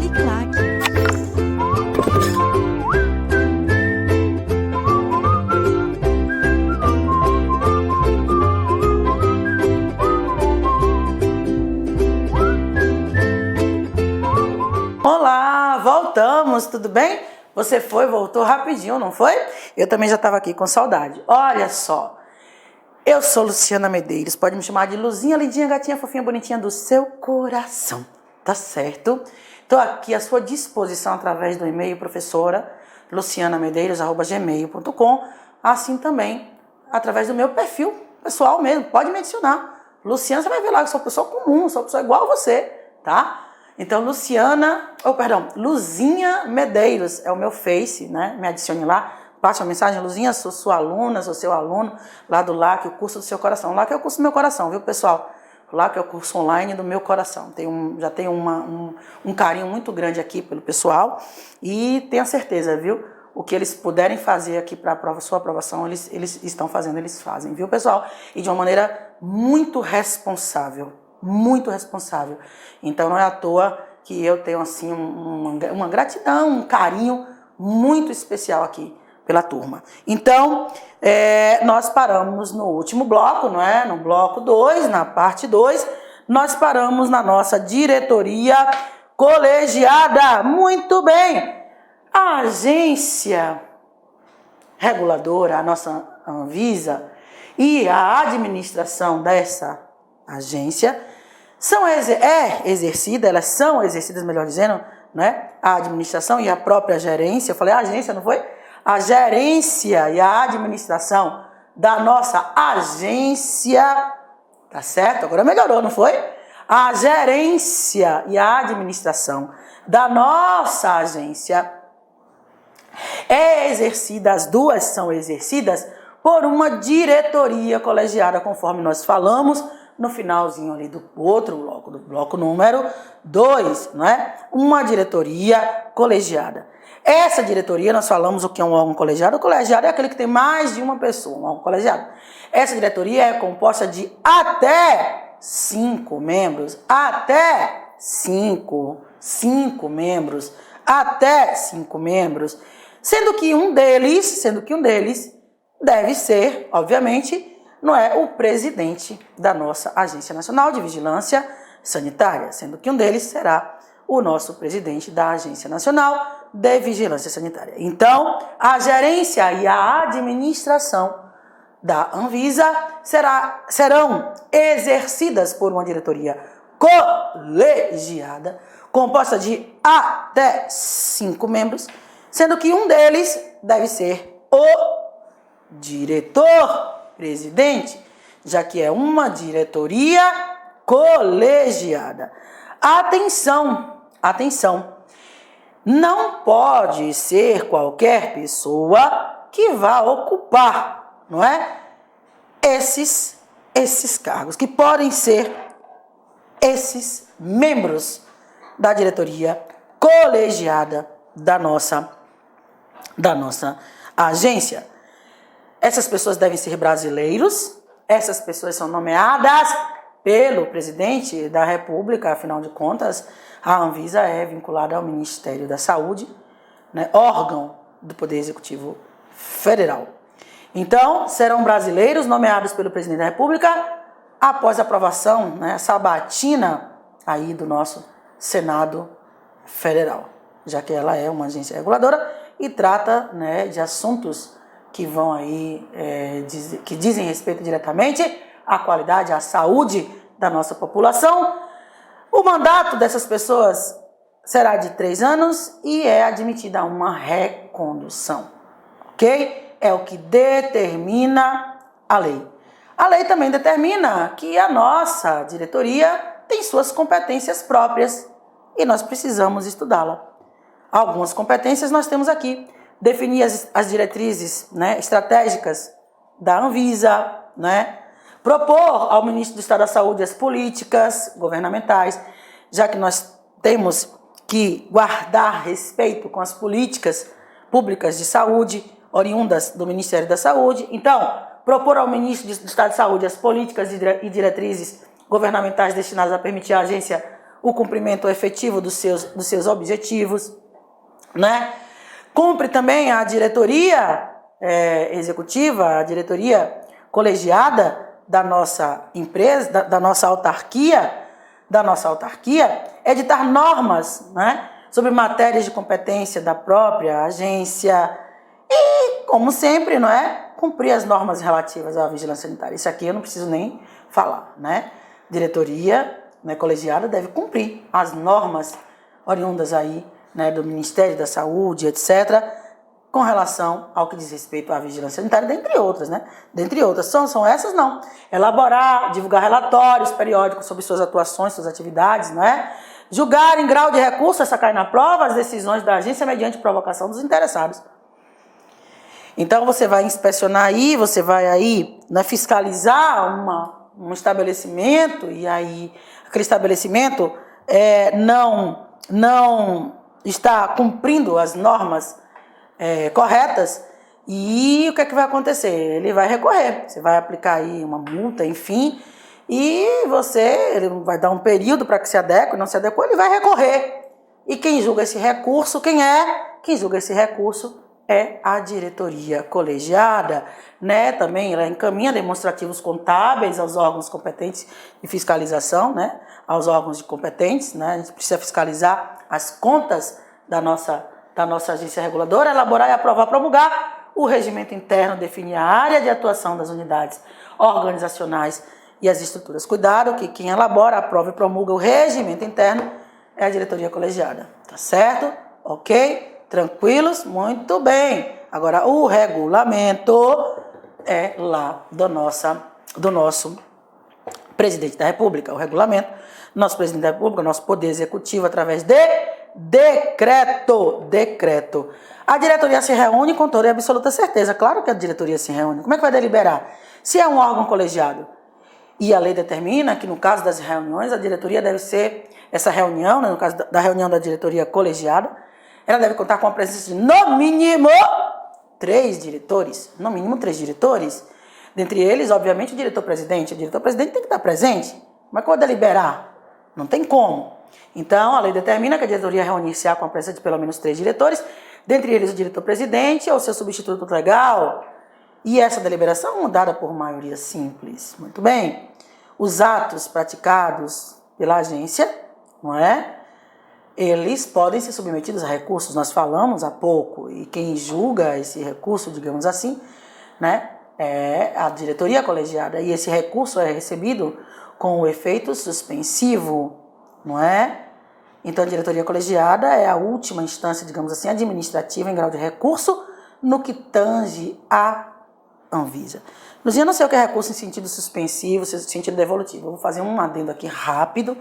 Uniclac. Olá, voltamos, tudo bem? Você voltou rapidinho, não foi? Eu também já estava aqui com saudade. Olha só, eu sou Luciana Medeiros, pode me chamar de Luzinha, lindinha, gatinha, fofinha, bonitinha do seu coração, tá certo? Estou aqui à sua disposição através do e-mail professora lucianamedeiros@gmail.com, assim também através do meu perfil pessoal mesmo, pode me adicionar. Luciana, você vai ver lá que eu sou pessoa comum, sou pessoa igual a você, tá? Então, Luzinha Medeiros é o meu Face, né? Me adicione lá, passe uma mensagem, Luzinha, sou sua aluna, sou seu aluno, lá do LAC, o curso do seu coração. Lá que é o curso do meu coração, viu, pessoal? Lá que é o curso online do meu coração. Já tenho um carinho muito grande aqui pelo pessoal e tenho certeza, viu? O que eles puderem fazer aqui para a sua aprovação, eles estão fazendo, eles fazem, viu, pessoal? E de uma maneira muito responsável. Muito responsável. Então não é à toa que eu tenho assim uma gratidão, um carinho muito especial aqui pela turma. Então nós paramos no último bloco, não é? No bloco 2, na parte 2, nós paramos na nossa diretoria colegiada. Muito bem! A agência reguladora, a nossa Anvisa e a administração dessa agência elas são exercidas, melhor dizendo, né? A administração e a própria gerência, eu falei a agência, não foi? A gerência e a administração da nossa agência, tá certo? Agora melhorou, não foi? A gerência e a administração da nossa agência as duas são exercidas por uma diretoria colegiada, conforme nós falamos no finalzinho ali do outro bloco, do bloco número 2, não é? Uma diretoria colegiada. Essa diretoria, nós falamos o que é um órgão colegiado. O colegiado é aquele que tem mais de uma pessoa, um órgão colegiado. Essa diretoria é composta de até 5 membros, até 5 membros, sendo que um deles deve ser, obviamente, não é o presidente da nossa Agência Nacional de Vigilância Sanitária, sendo que um deles será o nosso presidente da Agência Nacional de Vigilância Sanitária. Então, a gerência e a administração da Anvisa serão exercidas por uma diretoria colegiada, composta de até 5 membros, sendo que um deles deve ser o diretor-presidente, já que é uma diretoria colegiada. Atenção, não pode ser qualquer pessoa que vá ocupar, não é? Esses cargos, que podem ser esses membros da diretoria colegiada da nossa agência. Essas pessoas devem ser brasileiros, essas pessoas são nomeadas pelo presidente da República, afinal de contas, a Anvisa é vinculada ao Ministério da Saúde, né, órgão do Poder Executivo Federal. Então, serão brasileiros nomeados pelo presidente da República após a aprovação, né, sabatina aí do nosso Senado Federal, já que ela é uma agência reguladora e trata, né, de assuntos que vão aí, que dizem respeito diretamente à qualidade, à saúde da nossa população. O mandato dessas pessoas será de 3 anos e é admitida uma recondução, ok? É o que determina a lei. A lei também determina que a nossa diretoria tem suas competências próprias e nós precisamos estudá-la. Algumas competências nós temos aqui. Definir as diretrizes, né, estratégicas da Anvisa, né, propor ao ministro do Estado da Saúde as políticas governamentais, já que nós temos que guardar respeito com as políticas públicas de saúde oriundas do Ministério da Saúde. Então, propor ao ministro do Estado de Saúde as políticas e diretrizes governamentais destinadas a permitir à agência o cumprimento efetivo dos seus objetivos, né? Cumpre também a diretoria executiva, a diretoria colegiada da nossa empresa, da nossa autarquia, editar normas, né, sobre matérias de competência da própria agência e, como sempre, não é, cumprir as normas relativas à vigilância sanitária. Isso aqui eu não preciso nem falar, né? Diretoria, né, colegiada deve cumprir as normas oriundas aí, né, do Ministério da Saúde, etc., com relação ao que diz respeito à vigilância sanitária, dentre outras, né? Dentre outras. São essas, não. Elaborar, divulgar relatórios periódicos sobre suas atuações, suas atividades, não é? Julgar em grau de recurso, essa cai na prova, as decisões da agência mediante provocação dos interessados. Então, você vai inspecionar aí, você vai aí, né, fiscalizar um estabelecimento, e aí aquele estabelecimento não está cumprindo as normas corretas, e o que é que vai acontecer? Ele vai recorrer, você vai aplicar aí uma multa, enfim, e ele vai dar um período para que se adeque, não se adequou, ele vai recorrer. E quem julga esse recurso, Quem julga esse recurso é a diretoria colegiada, né? Também ela encaminha demonstrativos contábeis aos órgãos competentes de fiscalização, né? Aos órgãos competentes, né? A gente precisa fiscalizar as contas da nossa agência reguladora, elaborar e aprovar, promulgar o regimento interno, definir a área de atuação das unidades organizacionais e as estruturas. Cuidado que quem elabora, aprova e promulga o regimento interno é a diretoria colegiada, tá certo? Ok? Tranquilos? Muito bem. Agora, o regulamento é lá do nosso presidente da República. O regulamento, nosso presidente da República, nosso poder executivo, através de decreto. A diretoria se reúne com toda e absoluta certeza. Claro que a diretoria se reúne. Como é que vai deliberar? Se é um órgão colegiado. E a lei determina que, no caso das reuniões, a diretoria deve ser, essa reunião, né, no caso da reunião da diretoria colegiada, ela deve contar com a presença de, no mínimo, 3 diretores. No mínimo, 3 diretores. Dentre eles, obviamente, o diretor-presidente. O diretor-presidente tem que estar presente. Como é que eu vou deliberar? Não tem como. Então, a lei determina que a diretoria reunir-se-á com a presença de pelo menos 3 diretores, dentre eles o diretor-presidente ou seu substituto legal. E essa deliberação é dada por maioria simples. Muito bem. Os atos praticados pela agência, não é? Eles podem ser submetidos a recursos. Nós falamos há pouco, e quem julga esse recurso, digamos assim, né, é a diretoria colegiada. E esse recurso é recebido com o efeito suspensivo, não é? Então, a diretoria colegiada é a última instância, digamos assim, administrativa em grau de recurso no que tange a Anvisa. Luzia, não sei o que é recurso em sentido suspensivo, sentido devolutivo. Eu vou fazer um adendo aqui rápido,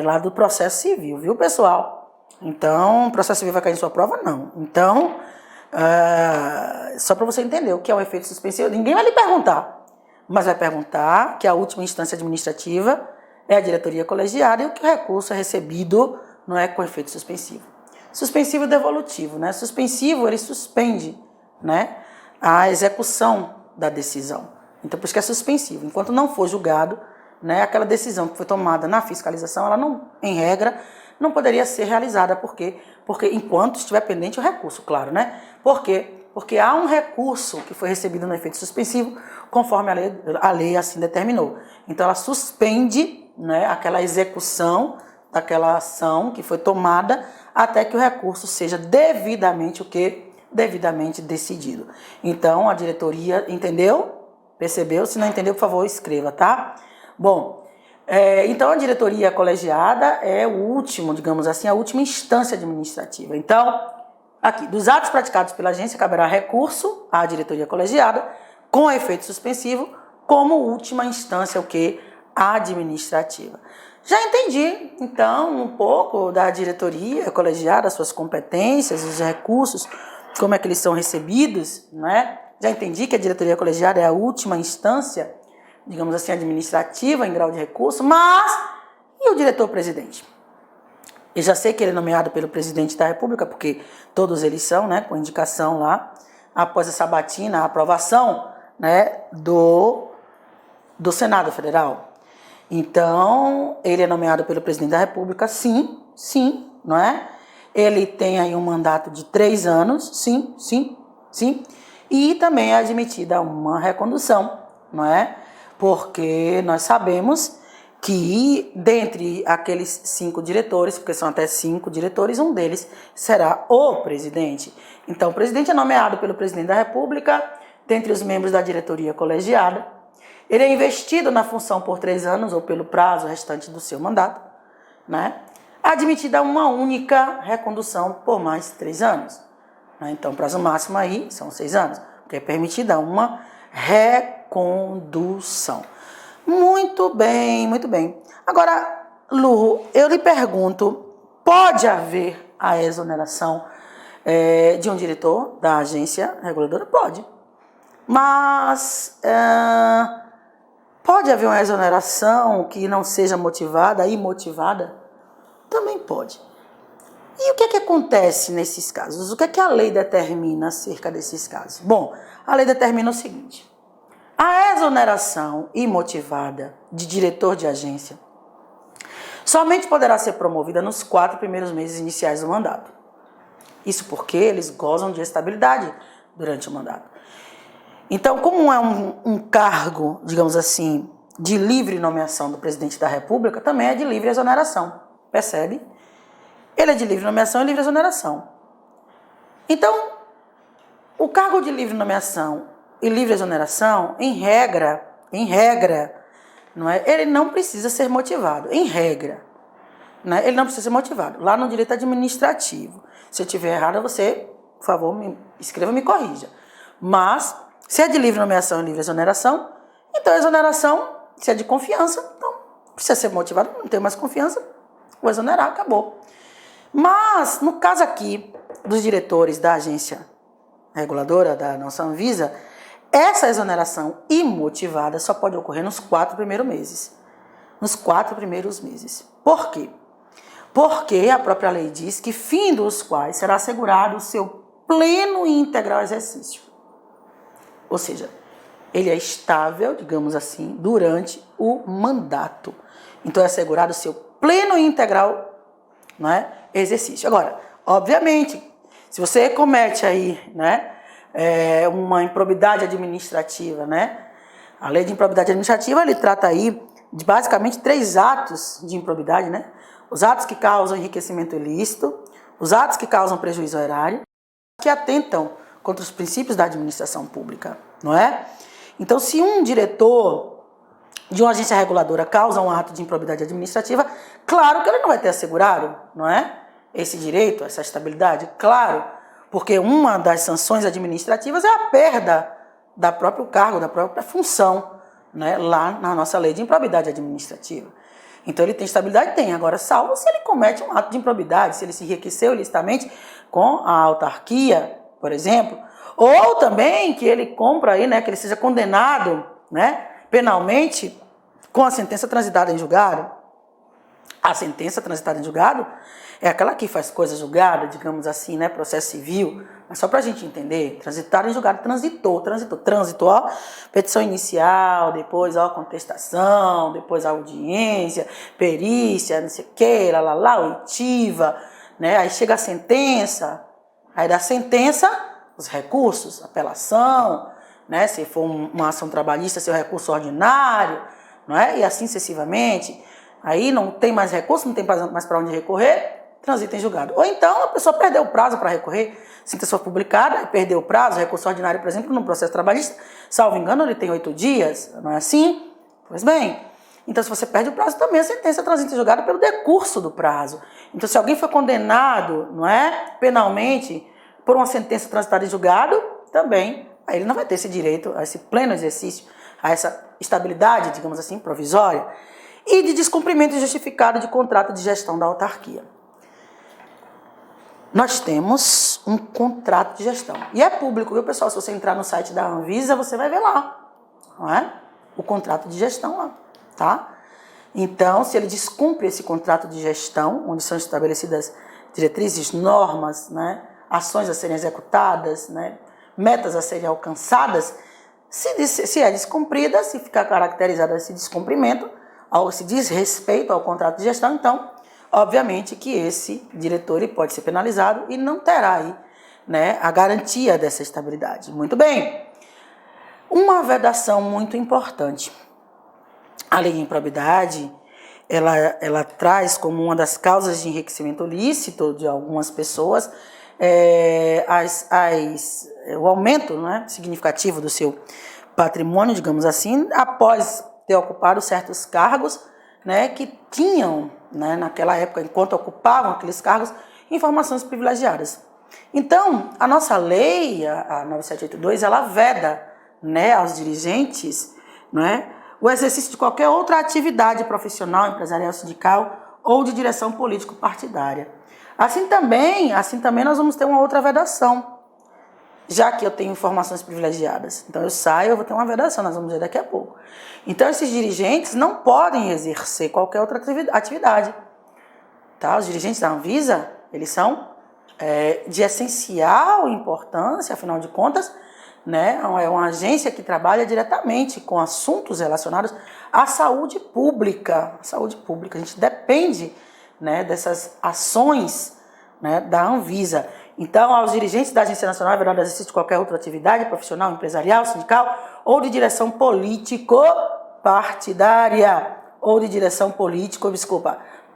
lá do processo civil, viu, pessoal? Então, o processo civil vai cair em sua prova? Não. Então, só para você entender o que é o efeito suspensivo, ninguém vai lhe perguntar, mas vai perguntar que a última instância administrativa é a diretoria colegiada e o que o recurso é recebido não é com efeito suspensivo. Suspensivo e devolutivo, né? Suspensivo, ele suspende, né, a execução da decisão. Então, por isso que é suspensivo. Enquanto não for julgado, né, aquela decisão que foi tomada na fiscalização, ela não, em regra, não poderia ser realizada. Por quê? Porque enquanto estiver pendente o recurso, claro, né? Por quê? Porque há um recurso que foi recebido no efeito suspensivo, conforme a lei assim determinou. Então, ela suspende, né, aquela execução daquela ação que foi tomada até que o recurso seja devidamente devidamente decidido. Então, a diretoria entendeu? Percebeu? Se não entendeu, por favor, escreva, tá? Bom, então a diretoria colegiada é o último, digamos assim, a última instância administrativa. Então, aqui, dos atos praticados pela agência, caberá recurso à diretoria colegiada com efeito suspensivo, como última instância, o que? Administrativa. Já entendi, então, um pouco da diretoria colegiada, suas competências, os recursos, como é que eles são recebidos, né? Já entendi que a diretoria colegiada é a última instância, digamos assim, administrativa em grau de recurso, mas e o diretor-presidente? Eu já sei que ele é nomeado pelo presidente da República, porque todos eles são, né, com indicação lá, após a sabatina, a aprovação, né, do Senado Federal. Então, ele é nomeado pelo presidente da República, sim, sim, não é? Ele tem aí um mandato de 3 anos, sim, sim, sim. E também é admitida uma recondução, não é? Porque nós sabemos que dentre aqueles 5 diretores, porque são até 5 diretores, um deles será o presidente. Então, o presidente é nomeado pelo presidente da República, dentre os membros da diretoria colegiada. Ele é investido na função por 3 anos ou pelo prazo restante do seu mandato, né? Admitida uma única recondução por mais 3 anos. Né? Então, o prazo máximo aí são 6 anos, porque é permitida uma recondução. Muito bem, muito bem. Agora, Lu, eu lhe pergunto, pode haver a exoneração de um diretor da agência reguladora? Pode. Mas pode haver uma exoneração que não seja motivada, imotivada? Também pode. E o que é que acontece nesses casos? O que é que a lei determina acerca desses casos? Bom, a lei determina o seguinte: a exoneração imotivada de diretor de agência somente poderá ser promovida nos 4 primeiros meses iniciais do mandato. Isso porque eles gozam de estabilidade durante o mandato. Então, como é um cargo, digamos assim, de livre nomeação do presidente da República, também é de livre exoneração. Percebe? Ele é de livre nomeação e livre exoneração. Então, o cargo de livre nomeação e livre exoneração, em regra, não é? Ele não precisa ser motivado, em regra. Né? Ele não precisa ser motivado. Lá no direito administrativo, se eu estiver errado, você, por favor, me escreva e me corrija. Mas, se é de livre nomeação e livre exoneração, então a exoneração, se é de confiança, então precisa ser motivado, não tem mais confiança, vou exonerar, acabou. Mas, no caso aqui dos diretores da agência reguladora, da nossa Anvisa, essa exoneração imotivada só pode ocorrer nos 4 primeiros meses. Nos 4 primeiros meses. Por quê? Porque a própria lei diz que fim dos quais será assegurado o seu pleno e integral exercício. Ou seja, ele é estável, digamos assim, durante o mandato. Então é assegurado o seu pleno e integral, não é, exercício. Agora, obviamente, se você comete aí, né, uma improbidade administrativa, né, a lei de improbidade administrativa, ele trata aí de basicamente 3 atos de improbidade, né? Os atos que causam enriquecimento ilícito, os atos que causam prejuízo ao erário, que atentam contra os princípios da administração pública, não é? Então, se um diretor de uma agência reguladora causa um ato de improbidade administrativa, claro que ele não vai ter assegurado, não é? Esse direito, essa estabilidade, claro, porque uma das sanções administrativas é a perda do próprio cargo, da própria função, né, lá na nossa lei de improbidade administrativa. Então ele tem estabilidade? Tem. Agora, salvo se ele comete um ato de improbidade, se ele se enriqueceu ilicitamente com a autarquia, por exemplo, ou também que ele compra aí, né, que ele seja condenado, né, penalmente com a sentença transitada em julgado. A sentença transitada em julgado é aquela que faz coisa julgada, digamos assim, né, processo civil. Mas só para a gente entender, transitada em julgado, trânsito, ó, petição inicial, depois, ó, contestação, depois audiência, perícia, não sei o que, oitiva, né, aí chega a sentença, aí da sentença, os recursos, apelação, né, se for uma ação trabalhista, seu recurso ordinário, não é, e assim sucessivamente. Aí não tem mais recurso, não tem mais para onde recorrer, transita em julgado. Ou então a pessoa perdeu o prazo para recorrer, sentença foi publicada, perdeu o prazo, recurso ordinário, por exemplo, no processo trabalhista, salvo engano, ele tem 8 dias, não é assim? Pois bem, então se você perde o prazo, também a sentença transita em julgado pelo decurso do prazo. Então se alguém foi condenado, não é, penalmente, por uma sentença transitada em julgado, também, aí ele não vai ter esse direito a esse pleno exercício, a essa estabilidade, digamos assim, provisória, e de descumprimento injustificado de contrato de gestão da autarquia. Nós temos um contrato de gestão. E é público, viu, pessoal? Se você entrar no site da Anvisa, você vai ver lá, não é? O contrato de gestão lá, tá? Então, se ele descumpre esse contrato de gestão, onde são estabelecidas diretrizes, normas, né, ações a serem executadas, né, metas a serem alcançadas, se é descumprida, se ficar caracterizado esse descumprimento, se diz respeito ao contrato de gestão, então, obviamente que esse diretor ele pode ser penalizado e não terá aí, né, a garantia dessa estabilidade. Muito bem. Uma vedação muito importante. A lei de improbidade, ela traz como uma das causas de enriquecimento ilícito de algumas pessoas o aumento, né, significativo do seu patrimônio, digamos assim, após ter ocupado certos cargos, né, que tinham, né, naquela época, enquanto ocupavam aqueles cargos, informações privilegiadas. Então, a nossa lei, a 9782, ela veda, né, aos dirigentes, né, o exercício de qualquer outra atividade profissional, empresarial, sindical ou de direção político-partidária. Assim também nós vamos ter uma outra vedação, já que eu tenho informações privilegiadas. Então eu saio, eu vou ter uma vedação, nós vamos ver daqui a pouco. Então esses dirigentes não podem exercer qualquer outra atividade. Tá? Os dirigentes da Anvisa, eles são de essencial importância, afinal de contas, né? É uma agência que trabalha diretamente com assuntos relacionados à saúde pública. A gente depende, né, dessas ações, né, da Anvisa. Então, aos dirigentes da Agência Nacional é vedado exercício de qualquer outra atividade profissional, empresarial, sindical ou de direção político-partidária.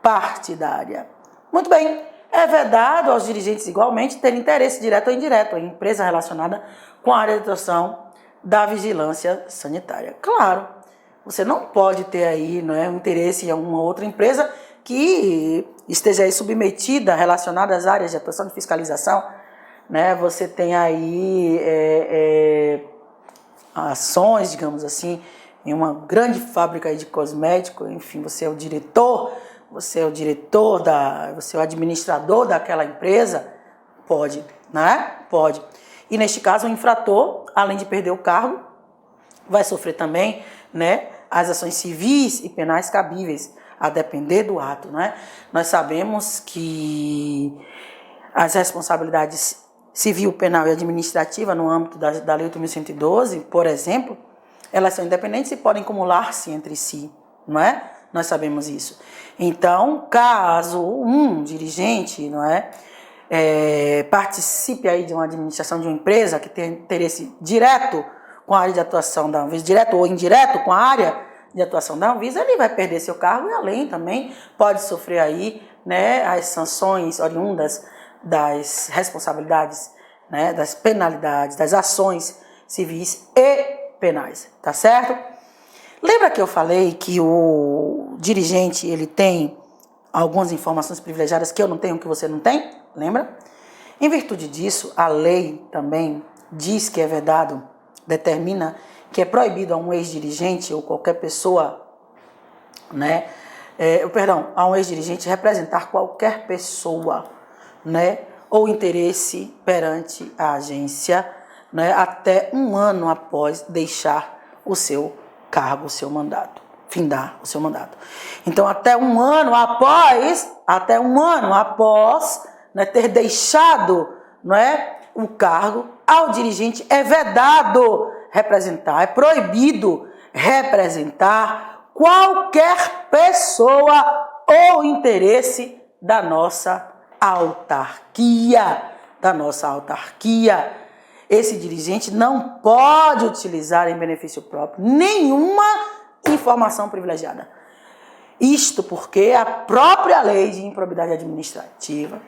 Partidária. Muito bem. É vedado aos dirigentes igualmente ter interesse direto ou indireto em empresa relacionada com a área de atuação da vigilância sanitária. Claro, você não pode ter aí, né, um interesse em uma outra empresa que esteja aí submetida, relacionada às áreas de atuação de fiscalização, né? Você tem aí ações, digamos assim, em uma grande fábrica aí de cosméticos, enfim, você é o diretor, você é o administrador daquela empresa, pode, né? Pode. E neste caso o infrator, além de perder o cargo, vai sofrer também, né, as ações civis e penais cabíveis, a depender do ato, né? Nós sabemos que as responsabilidades civil, penal e administrativa no âmbito da Lei 8.112, por exemplo, elas são independentes e podem acumular-se entre si, não é? Nós sabemos isso. Então, caso um dirigente, não é, participe aí de uma administração de uma empresa que tem interesse direto com a área de atuação da Anvisa, direto ou indireto com a área de atuação da Anvisa, ele vai perder seu cargo e além também pode sofrer aí, né, as sanções oriundas das responsabilidades, né, das penalidades, das ações civis e penais, tá certo? Lembra que eu falei que o dirigente ele tem algumas informações privilegiadas que eu não tenho, que você não tem? Lembra? Em virtude disso, a lei também diz que é vedado, determina que é proibido a um ex-dirigente ou qualquer pessoa, né, a um ex-dirigente representar qualquer pessoa, né, ou interesse perante a agência, né, até um ano após deixar o seu cargo, o seu mandato, findar o seu mandato. Então, até um ano após, né, ter deixado, né, o cargo, ao dirigente é vedado representar, é proibido representar qualquer pessoa ou interesse da nossa autarquia, Esse dirigente não pode utilizar em benefício próprio nenhuma informação privilegiada. Isto porque a própria lei de improbidade administrativa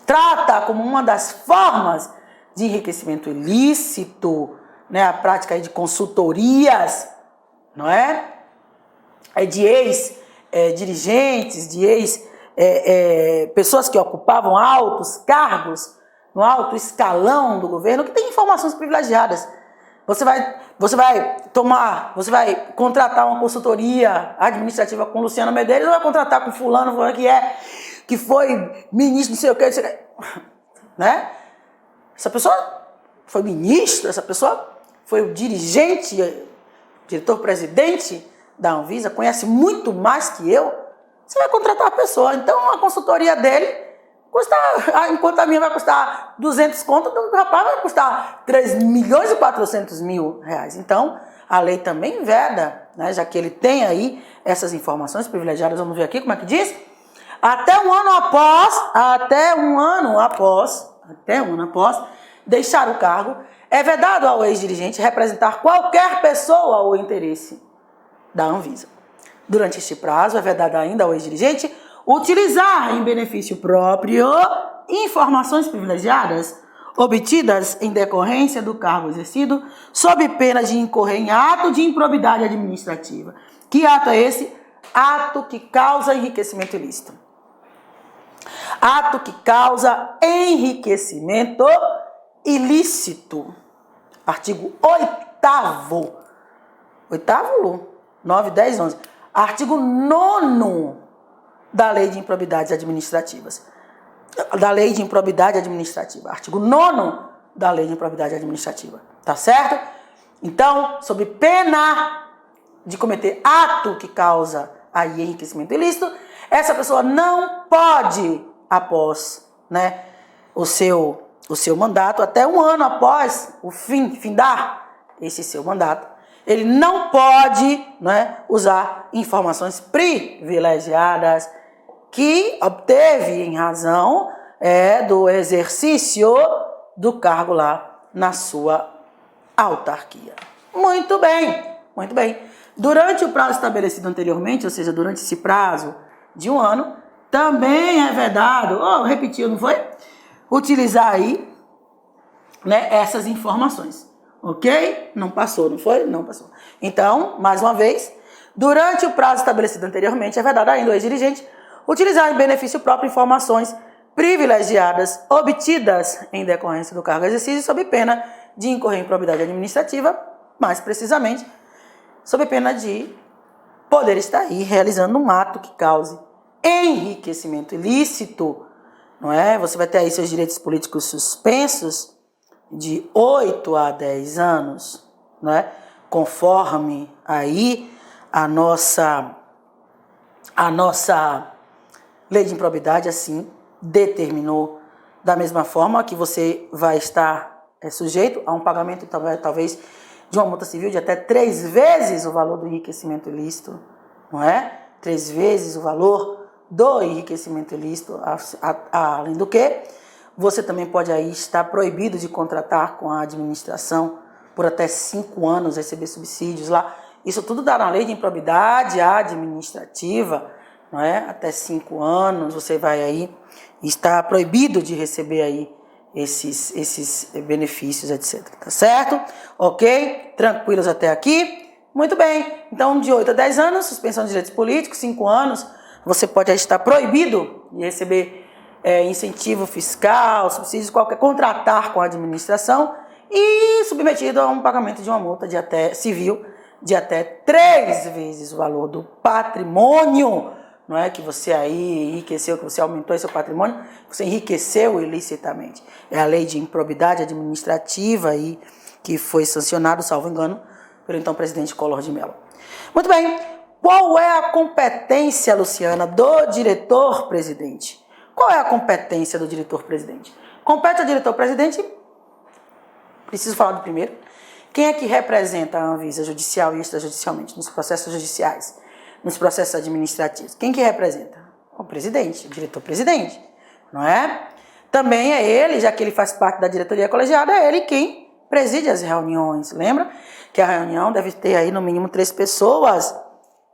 trata como uma das formas de enriquecimento ilícito, né, a prática aí de consultorias, não é? De ex-dirigentes, de pessoas que ocupavam altos cargos no alto escalão do governo, que tem informações privilegiadas. Você vai contratar uma consultoria administrativa com Luciano Medeiros ou vai contratar com fulano que foi ministro, não sei o que, né? Essa pessoa foi ministro, essa pessoa foi o dirigente, diretor-presidente da Anvisa, conhece muito mais que eu. Você vai contratar a pessoa. Então, a consultoria dele custa, enquanto a minha vai custar 200 conto, o rapaz vai custar 3.400.000 reais. Então, a lei também veda, né, já que ele tem aí essas informações privilegiadas, vamos ver aqui como é que diz, até um ano após deixar o cargo, é vedado ao ex-dirigente representar qualquer pessoa ou interesse da Anvisa. Durante este prazo, é vedado ainda ao ex-dirigente utilizar em benefício próprio informações privilegiadas obtidas em decorrência do cargo exercido, sob pena de incorrer em ato de improbidade administrativa. Que ato é esse? Ato que causa enriquecimento ilícito. Ato que causa enriquecimento ilícito. Artigo 8º. 9, 10, 11. Artigo 9º da Lei de Improbidades Administrativas. Da Lei de Improbidade Administrativa. Artigo 9º da Lei de Improbidade Administrativa. Tá certo? Então, sob pena de cometer ato que causa aí enriquecimento ilícito, essa pessoa não pode, após, né, o seu mandato, até um ano após o findar esse seu mandato, ele não pode, né, usar informações privilegiadas que obteve em razão do exercício do cargo lá na sua autarquia. Muito bem, muito bem. Durante o prazo estabelecido anteriormente, ou seja, durante esse prazo de um ano, também é vedado, repetiu, não foi? Utilizar aí, né, essas informações, ok? Não passou, não foi? Não passou. Então, mais uma vez, durante o prazo estabelecido anteriormente, é vedado ainda o ex-dirigente utilizar em benefício próprio informações privilegiadas obtidas em decorrência do cargo exercido sob pena de incorrer em improbidade administrativa, mais precisamente, sob pena de poder estar aí realizando um ato que cause enriquecimento ilícito, não é? Você vai ter aí seus direitos políticos suspensos de 8 a 10 anos, não é? Conforme aí a nossa lei de improbidade assim determinou, da mesma forma que você vai estar sujeito a um pagamento talvez de uma multa civil de até 3 vezes o valor do enriquecimento ilícito, não é? 3 vezes o valor do enriquecimento ilícito, além do que você também pode aí estar proibido de contratar com a administração por até 5 anos, receber subsídios lá. Isso tudo dá na lei de improbidade administrativa, não é? Até 5 anos você vai aí estar proibido de receber aí esses benefícios, etc. Tá certo? Ok? Tranquilos até aqui? Muito bem. Então, de 8 a 10 anos, suspensão de direitos políticos, 5 anos, você pode estar proibido de receber incentivo fiscal, subsídios, contratar com a administração e submetido a um pagamento de uma multa civil de até 3 vezes o valor do patrimônio, não é? Que você aí enriqueceu, que você aumentou esse seu patrimônio, você enriqueceu ilicitamente. É a lei de improbidade administrativa aí, que foi sancionado, salvo engano, pelo então presidente Collor de Mello. Muito bem. Qual é a competência, Luciana, do diretor-presidente? Qual é a competência do diretor-presidente? Compete ao diretor-presidente, preciso falar do primeiro, quem é que representa a Anvisa judicial e extrajudicialmente nos processos judiciais, nos processos administrativos? Quem que representa? O presidente, o diretor-presidente, não é? Também é ele, já que ele faz parte da diretoria colegiada, é ele quem preside as reuniões. Lembra que a reunião deve ter aí no mínimo 3 pessoas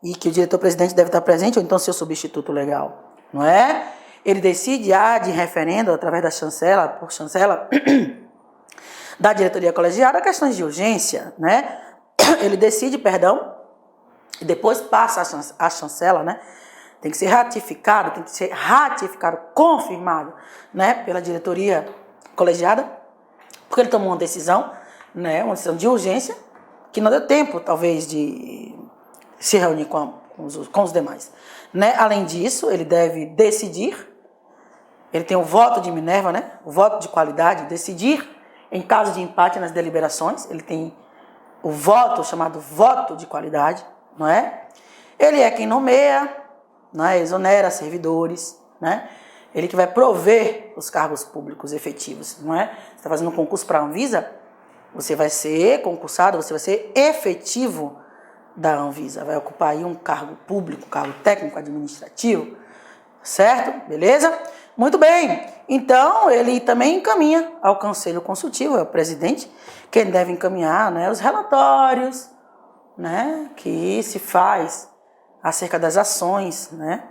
e que o diretor-presidente deve estar presente, ou então seu substituto legal, não é? Ele decide de referendo, através da chancela, por chancela, da diretoria colegiada, questões de urgência, né? Ele decide, e depois passa a chancela, né? Tem que ser ratificado, confirmado, né? Pela diretoria colegiada, porque ele tomou uma decisão, né? Uma decisão de urgência, que não deu tempo, talvez, de se reunir com os demais, né? Além disso, ele deve decidir, ele tem o voto de Minerva, né? O voto de qualidade, decidir em caso de empate nas deliberações, ele tem o voto chamado voto de qualidade, não é? Ele é quem nomeia, não é? Exonera servidores, né? Ele que vai prover os cargos públicos efetivos, não é? Você está fazendo um concurso para a Anvisa, Você vai ser concursado, você vai ser efetivo da Anvisa. Vai ocupar aí um cargo público, um cargo técnico administrativo, certo? Beleza? Muito bem. Então, ele também encaminha ao Conselho Consultivo, é o presidente, quem deve encaminhar, né, os relatórios, né, que se faz acerca das ações, né,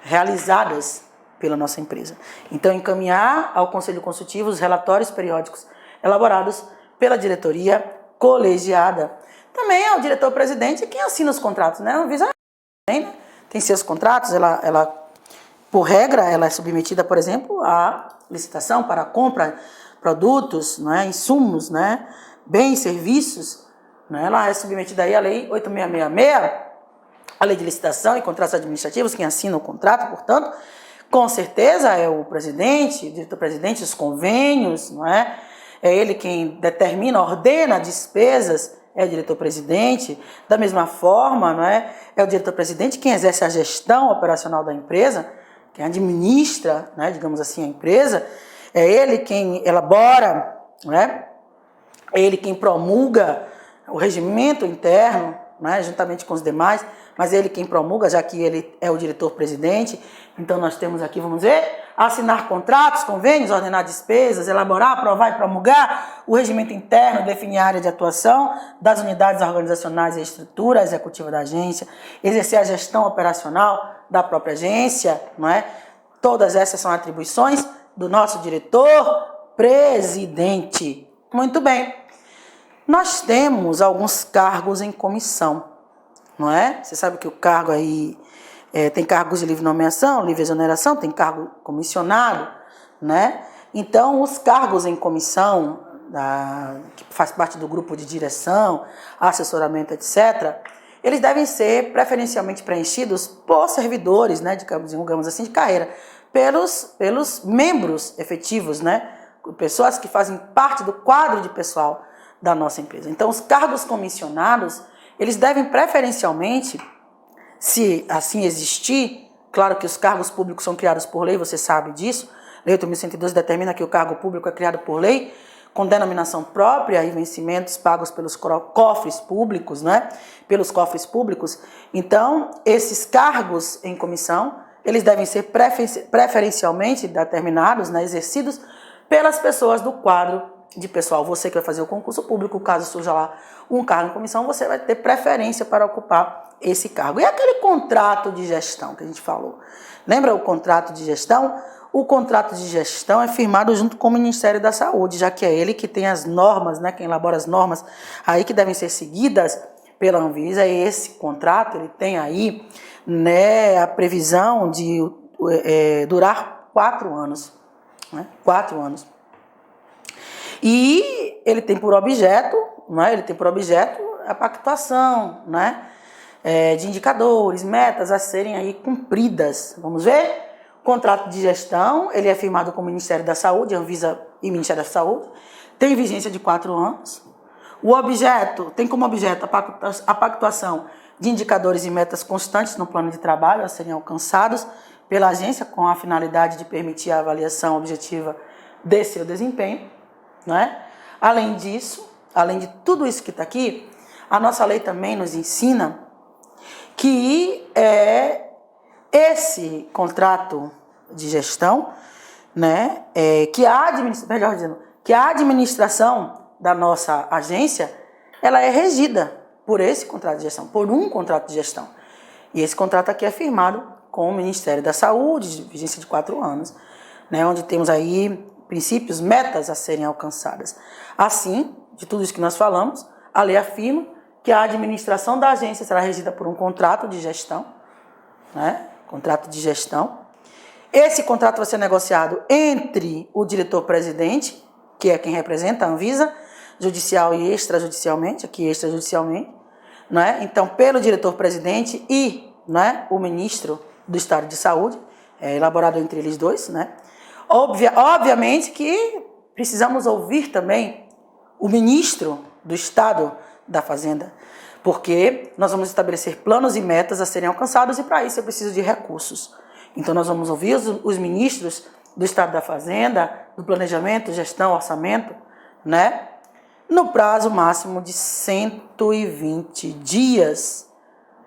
realizadas pela nossa empresa. Então, encaminhar ao Conselho Consultivo os relatórios periódicos elaborados pela diretoria colegiada. Também é o diretor-presidente quem assina os contratos, né? A Anvisa tem seus contratos, ela, por regra, ela é submetida, por exemplo, à licitação para a compra de produtos, né, insumos, né, bens, serviços, né? Ela é submetida aí à Lei 8666, a Lei de Licitação e Contratos Administrativos, quem assina o contrato, portanto, com certeza é o presidente, o diretor-presidente, os convênios, não é? É ele quem determina, ordena despesas, é o diretor-presidente. Da mesma forma, não é? É o diretor-presidente quem exerce a gestão operacional da empresa, quem administra, né, digamos assim, a empresa. É ele quem elabora, não é? É ele quem promulga o regimento interno, né, juntamente com os demais, mas é ele quem promulga, já que ele é o diretor-presidente. Então, nós temos aqui, vamos ver, assinar contratos, convênios, ordenar despesas, elaborar, aprovar e promulgar o regimento interno, definir a área de atuação das unidades organizacionais e a estrutura executiva da agência, exercer a gestão operacional da própria agência, não é? Todas essas são atribuições do nosso diretor-presidente. Muito bem. Nós temos alguns cargos em comissão, não é? Você sabe que o cargo aí tem cargos de livre nomeação, livre exoneração, tem cargo comissionado, né? Então, os cargos em comissão, que faz parte do grupo de direção, assessoramento, etc., eles devem ser preferencialmente preenchidos por servidores, né, digamos assim, de carreira, pelos membros efetivos, né? Pessoas que fazem parte do quadro de pessoal da nossa empresa. Então, os cargos comissionados, eles devem preferencialmente, se assim existir, claro que os cargos públicos são criados por lei, você sabe disso, Lei 8.112 determina que o cargo público é criado por lei, com denominação própria e vencimentos pagos pelos cofres públicos, né? Pelos cofres públicos. Então, esses cargos em comissão, eles devem ser preferencialmente determinados, né, exercidos pelas pessoas do quadro de pessoal. Você que vai fazer o concurso público, caso surja lá um cargo em comissão, você vai ter preferência para ocupar esse cargo. E aquele contrato de gestão que a gente falou? Lembra o contrato de gestão? O contrato de gestão é firmado junto com o Ministério da Saúde, já que é ele que tem as normas, né, quem elabora as normas aí que devem ser seguidas pela Anvisa. E esse contrato, ele tem aí, né, a previsão de durar 4 anos, né, 4 anos. E ele tem por objeto, né, a pactuação, né, de indicadores, metas a serem aí cumpridas. Vamos ver? O contrato de gestão, ele é firmado com o Ministério da Saúde, Anvisa e Ministério da Saúde, tem vigência de 4 anos. O objeto tem como objeto a pactuação de indicadores e metas constantes no plano de trabalho a serem alcançados pela agência com a finalidade de permitir a avaliação objetiva de seu desempenho, né? Além disso, além de tudo isso que está aqui, a nossa lei também nos ensina que esse contrato de gestão, né, que a administração da nossa agência, ela é regida por esse contrato de gestão, por um contrato de gestão. E esse contrato aqui é firmado com o Ministério da Saúde, de vigência de 4 anos, né, onde temos aí princípios, metas a serem alcançadas. Assim, de tudo isso que nós falamos, a lei afirma que a administração da agência será regida por um contrato de gestão, né? Contrato de gestão. Esse contrato vai ser negociado entre o diretor-presidente, que é quem representa a Anvisa, judicial e extrajudicialmente, aqui extrajudicialmente, né? Então, pelo diretor-presidente e, né, o ministro do Estado de Saúde, elaborado entre eles dois, né? Obviamente que precisamos ouvir também o ministro do Estado da Fazenda, porque nós vamos estabelecer planos e metas a serem alcançados e para isso eu preciso de recursos. Então nós vamos ouvir os ministros do Estado da Fazenda, do Planejamento, Gestão, Orçamento, né? no prazo máximo de 120 dias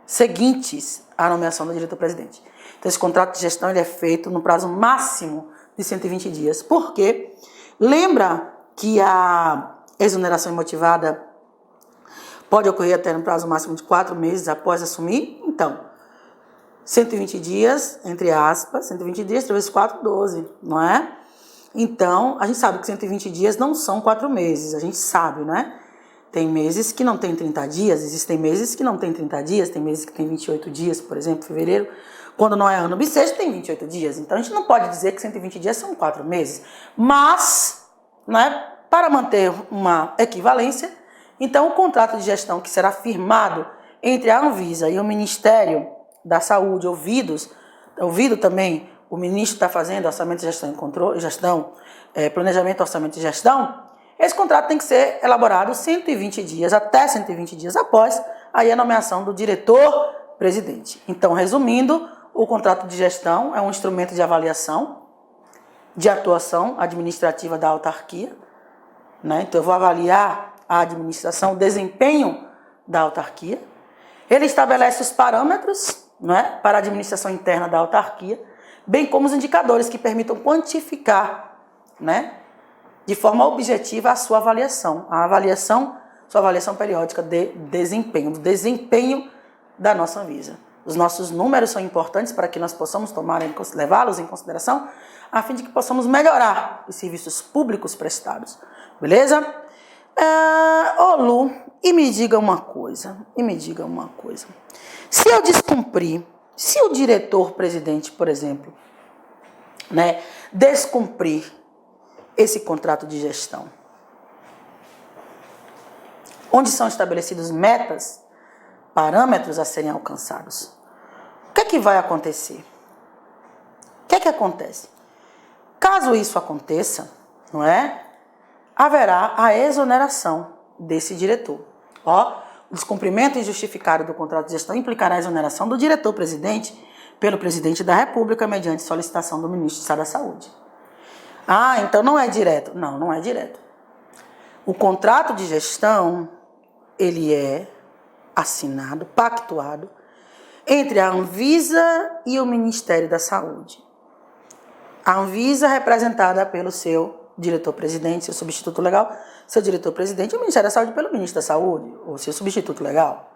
seguintes à nomeação do diretor-presidente. Então, esse contrato de gestão ele é feito no prazo máximo de 120 dias. Por quê? Lembra que a exoneração imotivada pode ocorrer até no prazo máximo de 4 meses após assumir? Então, 120 dias, entre aspas, 120 dias, 3 vezes 4, 12, não é? Então, a gente sabe que 120 dias não são 4 meses, a gente sabe, né? Tem meses que não tem 30 dias, existem meses que não tem 30 dias, tem meses que tem 28 dias, por exemplo, fevereiro, quando não é ano bissexto, tem 28 dias. Então, a gente não pode dizer que 120 dias são 4 meses. Mas, né, para manter uma equivalência, então o contrato de gestão que será firmado entre a Anvisa e o Ministério da Saúde, ouvido também o ministro da Fazenda, Orçamento, Gestão e Controle, Planejamento, Orçamento e Gestão, esse contrato tem que ser elaborado 120 dias, até 120 dias após aí a nomeação do diretor-presidente. Então, resumindo, o contrato de gestão é um instrumento de avaliação, de atuação administrativa da autarquia, né? Então, eu vou avaliar a administração, o desempenho da autarquia. Ele estabelece os parâmetros, né, para a administração interna da autarquia, bem como os indicadores que permitam quantificar, né, de forma objetiva a sua avaliação, sua avaliação periódica de desempenho, do desempenho da nossa Anvisa. Os nossos números são importantes para que nós possamos levá-los em consideração, a fim de que possamos melhorar os serviços públicos prestados. Beleza? Lu, e me diga uma coisa. Se eu descumprir, se o diretor-presidente, por exemplo, né, descumprir esse contrato de gestão, onde são estabelecidos metas, parâmetros a serem alcançados, o que é que vai acontecer? O que é que acontece? Caso isso aconteça, não é? Haverá a exoneração desse diretor. O descumprimento injustificado do contrato de gestão implicará a exoneração do diretor-presidente pelo presidente da República mediante solicitação do ministro do Estado da Saúde. Então não é direto. Não, não é direto. O contrato de gestão, ele é assinado, pactuado, entre a Anvisa e o Ministério da Saúde. A Anvisa representada pelo seu diretor-presidente, seu substituto legal, seu diretor-presidente, e o Ministério da Saúde pelo ministro da Saúde, ou seu substituto legal.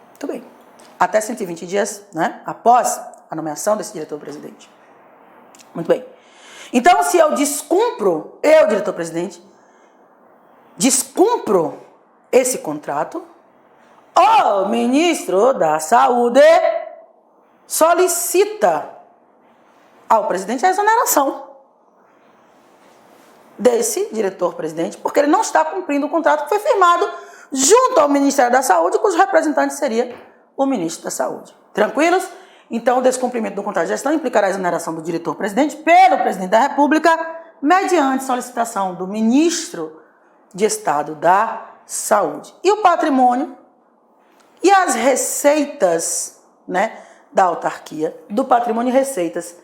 Muito bem. Até 120 dias, né, após a nomeação desse diretor-presidente. Muito bem. Então, se eu descumpro, diretor-presidente, descumpro esse contrato, o ministro da Saúde solicita ao presidente a exoneração desse diretor-presidente, porque ele não está cumprindo o contrato que foi firmado junto ao Ministério da Saúde, cujo representante seria o ministro da Saúde. Tranquilos? Então, o descumprimento do contrato de gestão implicará a exoneração do diretor-presidente pelo presidente da República, mediante solicitação do ministro de Estado da Saúde. E o patrimônio e as receitas, né, da autarquia, do patrimônio e receitas,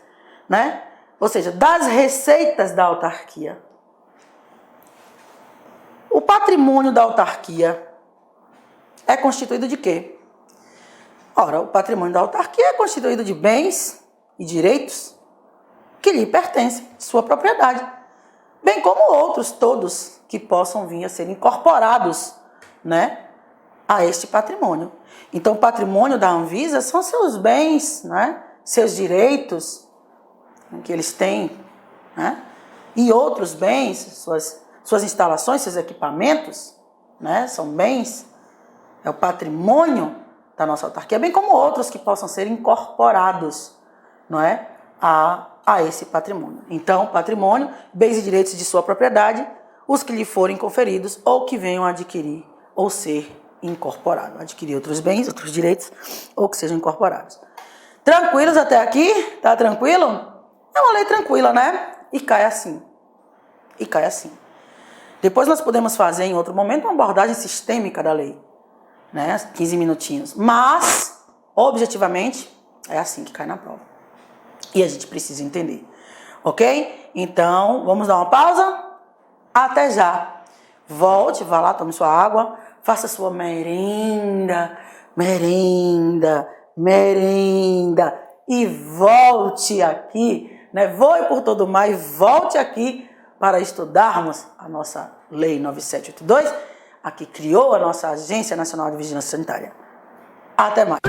né? Ou seja, das receitas da autarquia. O patrimônio da autarquia é constituído de quê? Ora, o patrimônio da autarquia é constituído de bens e direitos que lhe pertencem, de sua propriedade, bem como outros todos que possam vir a ser incorporados, né, a este patrimônio. Então, o patrimônio da Anvisa são seus bens, né, seus direitos que eles têm, né, e outros bens, suas instalações, seus equipamentos, né, são bens, é o patrimônio da nossa autarquia, bem como outros que possam ser incorporados, não é, a esse patrimônio. Então, patrimônio, bens e direitos de sua propriedade, os que lhe forem conferidos ou que venham a adquirir ou ser incorporado, adquirir outros bens, outros direitos ou que sejam incorporados. Tranquilos até aqui? Tá tranquilo? É uma lei tranquila, né? E cai assim. Depois nós podemos fazer em outro momento uma abordagem sistêmica da lei, né? 15 minutinhos. Mas, objetivamente, é assim que cai na prova. E a gente precisa entender. Ok? Então, vamos dar uma pausa? Até já! Volte, vá lá, tome sua água, faça sua merenda, e volte aqui, né? Voe por todo o mar e volte aqui para estudarmos a nossa Lei 9782, a que criou a nossa Agência Nacional de Vigilância Sanitária. Até mais.